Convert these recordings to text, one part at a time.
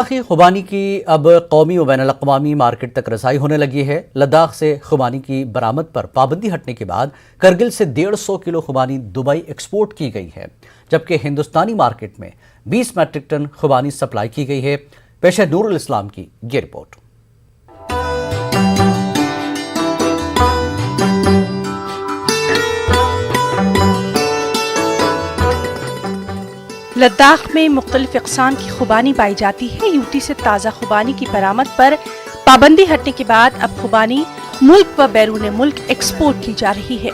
खुबानी की अब कौमी व बैनुल अक़वामी मार्केट तक रसाई होने लगी है। लद्दाख से खुबानी की बरामद पर पाबंदी हटने के बाद करगिल से 150 किलो खुबानी दुबई एक्सपोर्ट की गई है, जबकि हिंदुस्तानी मार्केट में 20 मैट्रिक टन खुबानी सप्लाई की गई है। पेश है नूरुल इस्लाम की ये रिपोर्ट। लद्दाख में मुख्तलिफ इक़साम की खुबानी पाई जाती है। यूटी से ताज़ा खुबानी की बरामद पर पाबंदी हटने के बाद अब खुबानी मुल्क व बैरून मुल्क एक्सपोर्ट की जा रही है।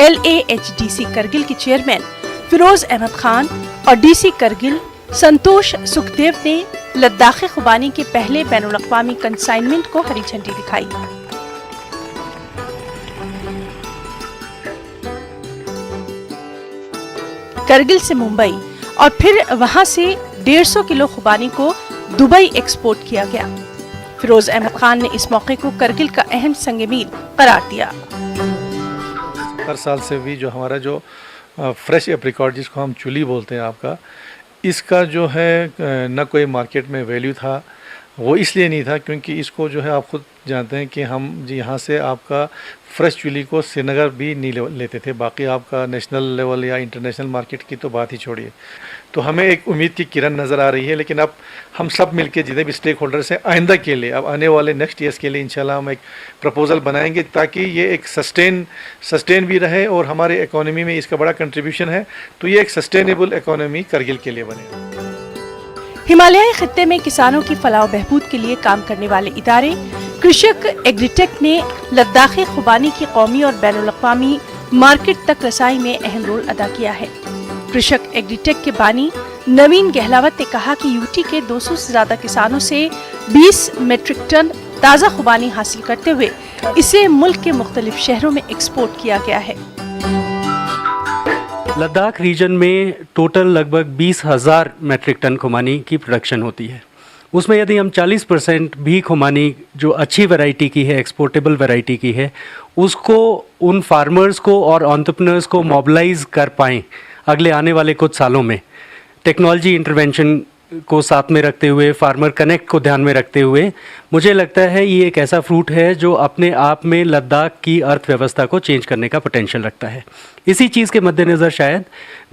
LAHDC करगिल के चेयरमैन फिरोज अहमद खान और DC करगिल संतोष सुखदेव ने लद्दाखी खुबानी के पहले बैनुल अक़वामी कंसाइनमेंट को हरी झंडी दिखाई। करगिल से मुंबई और फिर वहां से 150 किलो खुबानी को दुबई एक्सपोर्ट किया गया। फिरोज अहमद खान ने इस मौके को करगिल का अहम संग-ए-मील करार दिया। हर साल से भी जो हमारा जो फ्रेश एप्रिकॉट जिसको हम चुली बोलते हैं आपका, इसका जो है न कोई मार्केट में वैल्यू था। वो इसलिए नहीं था क्योंकि इसको जो है आप खुद जानते हैं कि हम यहाँ से आपका फ्रेश चिली को श्रीनगर भी नहीं लेते थे, बाकी आपका नेशनल लेवल या इंटरनेशनल मार्केट की तो बात ही छोड़िए। तो हमें एक उम्मीद की किरण नज़र आ रही है, लेकिन अब हम सब मिलके जितने भी स्टेक होल्डर्स हैं, आइंदा के लिए, अब आने वाले नेक्स्ट ईयर्स के लिए इंशाल्लाह हम एक प्रपोजल बनाएंगे ताकि ये एक सस्टेन भी रहे और हमारे इकोनॉमी में इसका बड़ा कंट्रीब्यूशन है। तो ये एक सस्टेनेबल इकोनॉमी करगिल के लिए बने। हिमालयी खित्ते में किसानों की फलाह बहबूद के लिए काम करने वाले इदारे कृषक एग्रीटेक ने लद्दाखी खुबानी की कौमी और बैनुल अक़वामी मार्केट तक रसाई में अहम रोल अदा किया है। कृषक एग्रीटेक के बानी नवीन गहलावत ने कहा कि यूटी के 200 से ज्यादा किसानों से 20 मीट्रिक टन ताज़ा खुबानी हासिल करते हुए इसे मुल्क के मुख्तलिफ शहरों में एक्सपोर्ट किया गया है। लद्दाख रीजन में टोटल लगभग 20,000 मैट्रिक टन खुबानी की प्रोडक्शन होती है। उसमें यदि हम 40% भी खुबानी जो अच्छी वैरायटी की है, एक्सपोर्टेबल वैरायटी की है, उसको उन फार्मर्स को और एंटरप्रेन्योर्स को मोबिलाइज कर पाएँ अगले आने वाले कुछ सालों में, टेक्नोलॉजी इंटरवेंशन को साथ में रखते हुए, फार्मर कनेक्ट को ध्यान में रखते हुए, मुझे लगता है ये एक ऐसा फ्रूट है जो अपने आप में लद्दाख की अर्थव्यवस्था को चेंज करने का पोटेंशियल रखता है। इसी चीज़ के मद्देनज़र शायद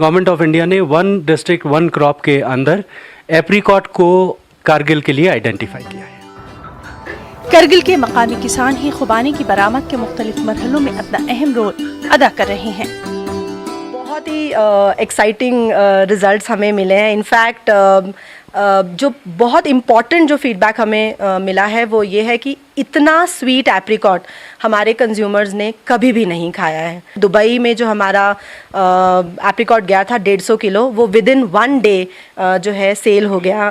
गवर्नमेंट ऑफ इंडिया ने 1 डिस्ट्रिक्ट 1 क्रॉप के अंदर एप्रिकॉट को कारगिल के लिए आइडेंटिफाई किया है। करगिल के मकामी किसान ही खुबानी की बरामद के मुख्तलिफ मरहलों में अपना अहम रोल अदा कर रहे हैं। बहुत ही एक्साइटिंग रिजल्ट्स हमें मिले हैं। इनफैक्ट जो बहुत इम्पॉर्टेंट जो फीडबैक हमें मिला है वो ये है कि इतना स्वीट एप्रिकॉट हमारे कंज्यूमर्स ने कभी भी नहीं खाया है। दुबई में जो हमारा एप्रिकॉट गया था 150 किलो, वो विदिन 1 डे जो है सेल हो गया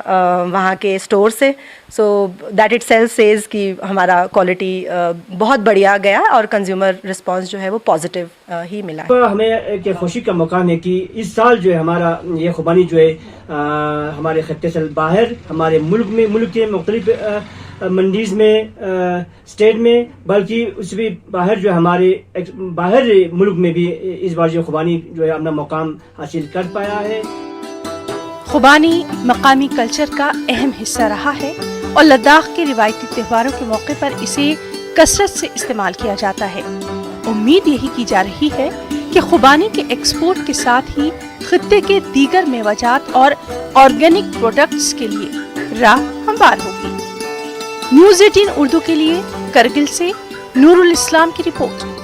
वहाँ के स्टोर से। So that it self says कि हमारा क्वालिटी बहुत बढ़िया गया और कंज्यूमर रिस्पांस जो है वो पॉजिटिव ही मिला है। हमें एक खुशी का मकाम है कि इस साल जो है हमारा ये खुबानी जो है हमारे खत्ते से बाहर, हमारे मुल्क के मुख्तलिफ मंडीज में, स्टेट में, बल्कि उससे भी बाहर जो हमारे बाहर मुल्क में भी इस बार जो खुबानी जो है अपना मुकाम हासिल कर पाया है। खुबानी मकामी कल्चर का अहम हिस्सा रहा है और लद्दाख के रिवायती त्योहारों के मौके पर इसे कसरत से इस्तेमाल किया जाता है। उम्मीद यही की जा रही है कि खुबानी के एक्सपोर्ट के साथ ही खित्ते के दीगर मेवाजात और ऑर्गेनिक प्रोडक्ट्स के लिए राह हमवार होगी। न्यूज़ 18 उर्दू के लिए करगिल से नूरुल इस्लाम की रिपोर्ट।